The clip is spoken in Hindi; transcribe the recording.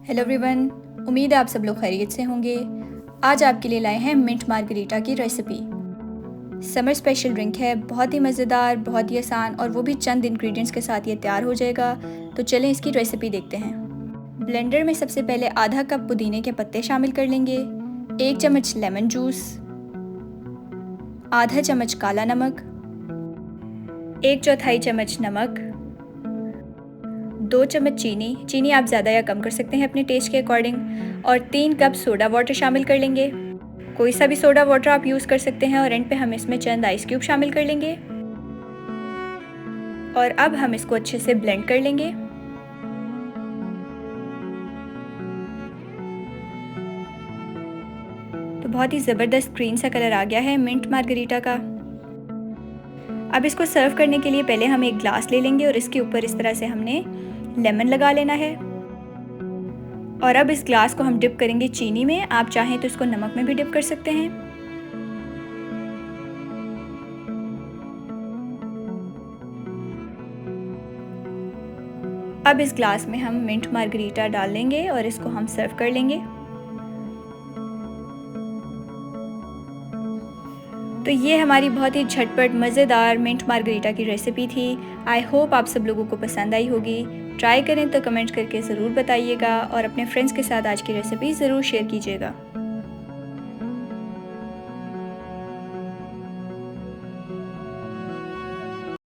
हेलो एवरीवन, उम्मीद है आप सब लोग खैरियत से होंगे। आज आपके लिए लाए हैं मिंट मार्गरीटा की रेसिपी। समर स्पेशल ड्रिंक है, बहुत ही मज़ेदार, बहुत ही आसान और वो भी चंद इंग्रेडिएंट्स के साथ ये तैयार हो जाएगा। तो चलें इसकी रेसिपी देखते हैं। ब्लेंडर में सबसे पहले आधा कप पुदीने के पत्ते शामिल कर लेंगे, 1 चम्मच लेमन जूस, आधा चम्मच काला नमक, 1/4 चम्मच नमक, 2 चम्मच चीनी आप ज़्यादा या कम कर सकते हैं अपने टेस्ट के अकॉर्डिंग, और 3 कप सोडा वाटर शामिल कर लेंगे। कोई सा भी सोडा वाटर आप यूज़ कर सकते हैं। और एंड पे हम इसमें चंद आइस क्यूब शामिल कर लेंगे और अब हम इसको अच्छे से ब्लेंड कर लेंगे। तो बहुत ही ज़बरदस्त ग्रीन सा कलर आ गया है मिंट मार्गरीटा का। अब इसको सर्व करने के लिए पहले हम एक ग्लास ले लेंगे और इसके ऊपर इस तरह से हमने लेमन लगा लेना है। और अब इस ग्लास को हम डिप करेंगे चीनी में। आप चाहें तो इसको नमक में भी डिप कर सकते हैं। अब इस ग्लास में हम मिंट मार्गरीटा डाल लेंगे और इसको हम सर्व कर लेंगे। तो ये हमारी बहुत ही झटपट मज़ेदार मिंट मार्गरीटा की रेसिपी थी। आई होप आप सब लोगों को पसंद आई होगी। ट्राई करें तो कमेंट करके ज़रूर बताइएगा और अपने फ्रेंड्स के साथ आज की रेसिपी ज़रूर शेयर कीजिएगा।